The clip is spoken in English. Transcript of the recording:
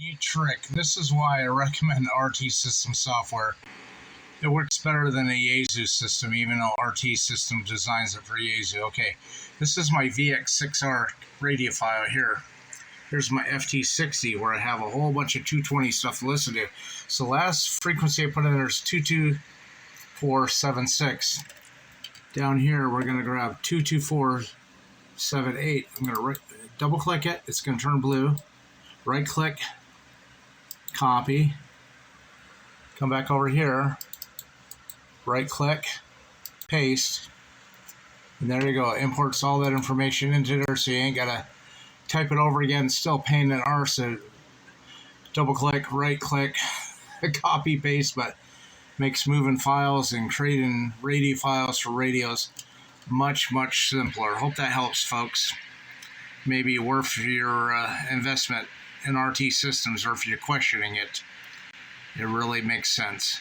Neat trick. This is why I recommend RT System software. It works better than a Yaesu system, even though RT System designs it for Yaesu. Okay, this is my VX6R radio file here. Here's my FT60 where I have a whole bunch of 220 stuff to listen to. So last frequency I put in there is 22476. Down here we're going to grab 22478. I'm going to double click it. It's going to turn blue. Right click, copy. Come back over here. Right click, paste. And there you go. Imports all that information into there so you ain't got to type it over again. It's still a pain in the arse. So double click, right click, copy, paste, but makes moving files and creating radio files for radios much, much simpler. Hope that helps, folks. Maybe worth your investment in RT systems, or if you're questioning it, it really makes sense.